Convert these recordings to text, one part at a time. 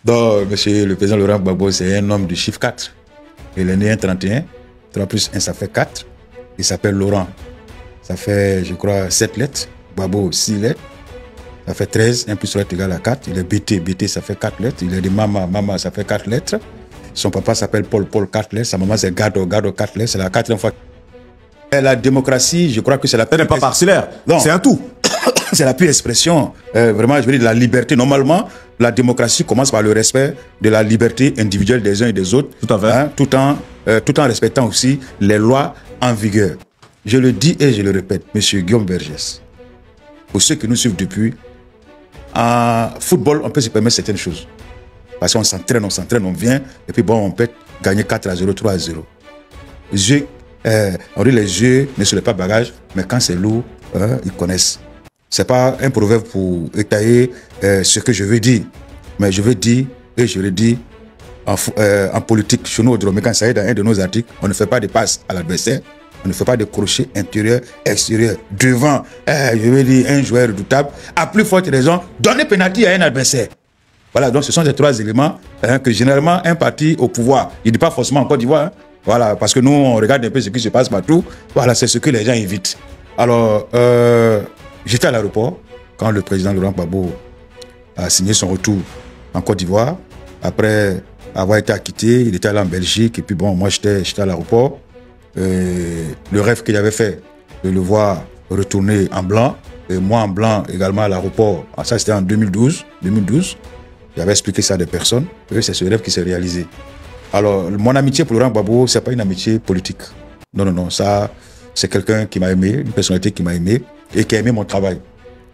Donc, monsieur le président Laurent Gbagbo, c'est un homme du chiffre 4. Il est né un 31. 3 plus 1, ça fait 4. Il s'appelle Laurent. Ça fait, je crois, 7 lettres. Gbagbo, 6 lettres. Ça fait 13. 1 plus 3 est égal à 4. Il est BT. BT, ça fait 4 lettres. Il est de Mama. Mama, ça fait 4 lettres. Son papa s'appelle Paul. Paul, 4 lettres. Sa maman, c'est Gado. Gado, 4 lettres. C'est la 4e fois. Et la démocratie, je crois que c'est la... Elle n'est pas parcellaire. C'est un tout. C'est la pure expression, vraiment, je veux dire, de la liberté. Normalement, la démocratie commence par le respect de la liberté individuelle des uns et des autres. Tout à fait. Hein, tout en respectant aussi les lois en vigueur. Je le dis et je le répète, monsieur Guillaume Vergès, pour ceux qui nous suivent depuis, en football, on peut se permettre certaines choses. Parce qu'on s'entraîne, on vient, et puis bon, on peut gagner 4-0, 3-0. On dit les jeux ne se lèvent pas bagage, mais quand c'est lourd, ils connaissent. Ce n'est pas un proverbe pour étayer ce que je veux dire, mais je veux dire, et je le dis, en politique, chez nous, au Dromé, quand ça est dans un de nos articles, on ne fait pas de passes à l'adversaire, on ne fait pas de crochets intérieur, extérieur, devant, je veux dire, un joueur redoutable. À plus forte raison, donner pénalty à un adversaire. Voilà, donc ce sont ces 3 éléments que généralement un parti au pouvoir, il ne dit pas forcément en Côte d'Ivoire, voilà, parce que nous, on regarde un peu ce qui se passe partout, voilà, c'est ce que les gens évitent. Alors, j'étais à l'aéroport quand le président Laurent Gbagbo a signé son retour en Côte d'Ivoire. Après avoir été acquitté, il était allé en Belgique. Et puis bon, moi j'étais à l'aéroport. Le rêve qu'il avait fait de le voir retourner en blanc, et moi en blanc également à l'aéroport, ça c'était en 2012. J'avais expliqué ça à des personnes. Et c'est ce rêve qui s'est réalisé. Alors, mon amitié pour Laurent Gbagbo, ce n'est pas une amitié politique. Non, ça, c'est quelqu'un qui m'a aimé, une personnalité qui m'a aimé et qui a aimé mon travail.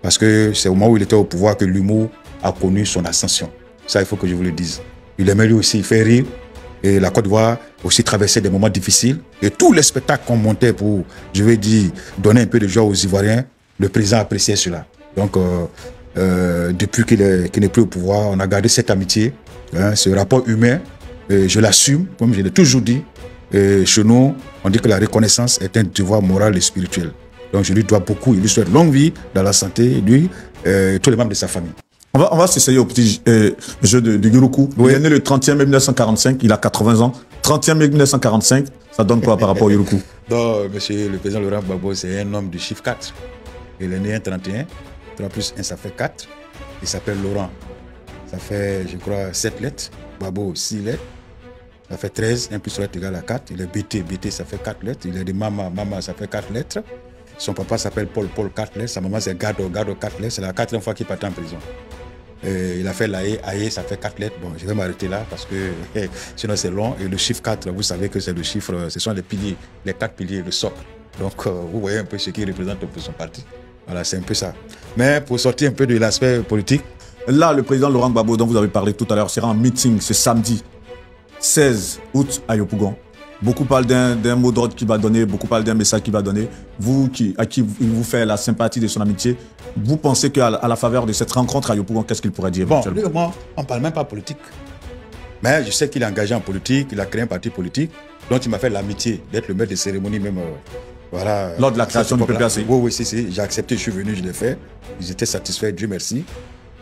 Parce que c'est au moment où il était au pouvoir que l'humour a connu son ascension. Ça, il faut que je vous le dise. Il aimait lui aussi faire rire. Et la Côte d'Ivoire aussi traversait des moments difficiles. Et tous les spectacles qu'on montait pour, je vais dire, donner un peu de joie aux Ivoiriens, le président appréciait cela. Donc, depuis qu'il n'est plus au pouvoir, on a gardé cette amitié, ce rapport humain. Et je l'assume, comme je l'ai toujours dit. Et chez nous, on dit que la reconnaissance est un devoir moral et spirituel. Donc je lui dois beaucoup, il lui souhaite longue vie dans la santé, lui et tous les membres de sa famille. On va s'essayer au petit jeu de Yuruku. Oui. Il est né le 30e mai 1945, il a 80 ans. 30e mai 1945, ça donne quoi par rapport au Yuruku? Donc, monsieur le président Laurent Gbagbo, c'est un homme du chiffre 4. Il est né un 31. 3 plus 1, ça fait 4. Il s'appelle Laurent. Ça fait, je crois, 7 lettres. Gbagbo, 6 lettres. Ça fait 13. 1 plus 3 est égal à 4. Il est BT. BT, ça fait 4 lettres. Il est de Mama. Mama, ça fait 4 lettres. Son papa s'appelle Paul. Paul, 4 lettres. Sa maman, c'est Gado. Gado, 4 lettres. C'est la 4e fois qu'il part en prison. Il a fait l'AE. AE, ça fait 4 lettres. Bon, je vais m'arrêter là parce que sinon c'est long. Et le chiffre 4, vous savez que c'est le chiffre, ce sont les piliers, les 4 piliers, le socle. Donc, vous voyez un peu ce qui représente pour son parti. Voilà, c'est un peu ça. Mais pour sortir un peu de l'aspect politique. Là, le président Laurent Gbagbo, dont vous avez parlé tout à l'heure, sera en meeting ce samedi 16 août à Yopougon. Beaucoup parlent d'un mot d'ordre qu'il va donner, beaucoup parlent d'un message qu'il va donner. Vous, à qui il vous fait la sympathie de son amitié, vous pensez qu'à la faveur de cette rencontre à Yopougon, qu'est-ce qu'il pourrait dire? Bon, lui, moi, on ne parle même pas politique. Mais je sais qu'il est engagé en politique, il a créé un parti politique, dont il m'a fait l'amitié d'être le maître de cérémonie même. Voilà. Lors de la création du PPAC. Oui, si. J'ai accepté, je suis venu, je l'ai fait. Ils étaient satisfaits, Dieu merci.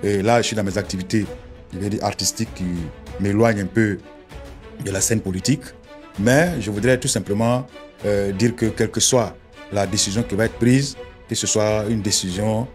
Et là, je suis dans mes activités, je vais dire artistiques, qui m'éloignent un peu de la scène politique. Mais je voudrais tout simplement dire que quelle que soit la décision qui va être prise, que ce soit une décision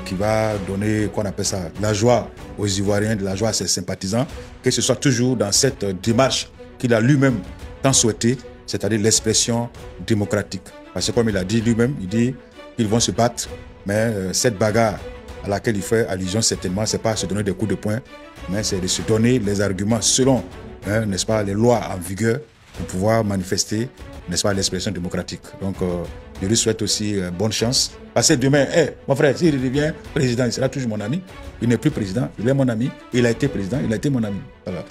qui va donner, qu'on appelle ça, la joie aux Ivoiriens, de la joie à ses sympathisants, que ce soit toujours dans cette démarche qu'il a lui-même tant souhaité, c'est-à-dire l'expression démocratique. Parce que comme il a dit lui-même, il dit qu'ils vont se battre, mais cette bagarre à laquelle il fait allusion certainement, ce n'est pas se donner des coups de poing, mais c'est de se donner les arguments selon, n'est-ce pas, les lois en vigueur pour pouvoir manifester, n'est-ce pas, l'expression démocratique. Donc, je lui souhaite aussi bonne chance. Parce que demain, mon frère, s'il devient président, il sera toujours mon ami. Il n'est plus président, il est mon ami. Il a été président, il a été mon ami. Voilà.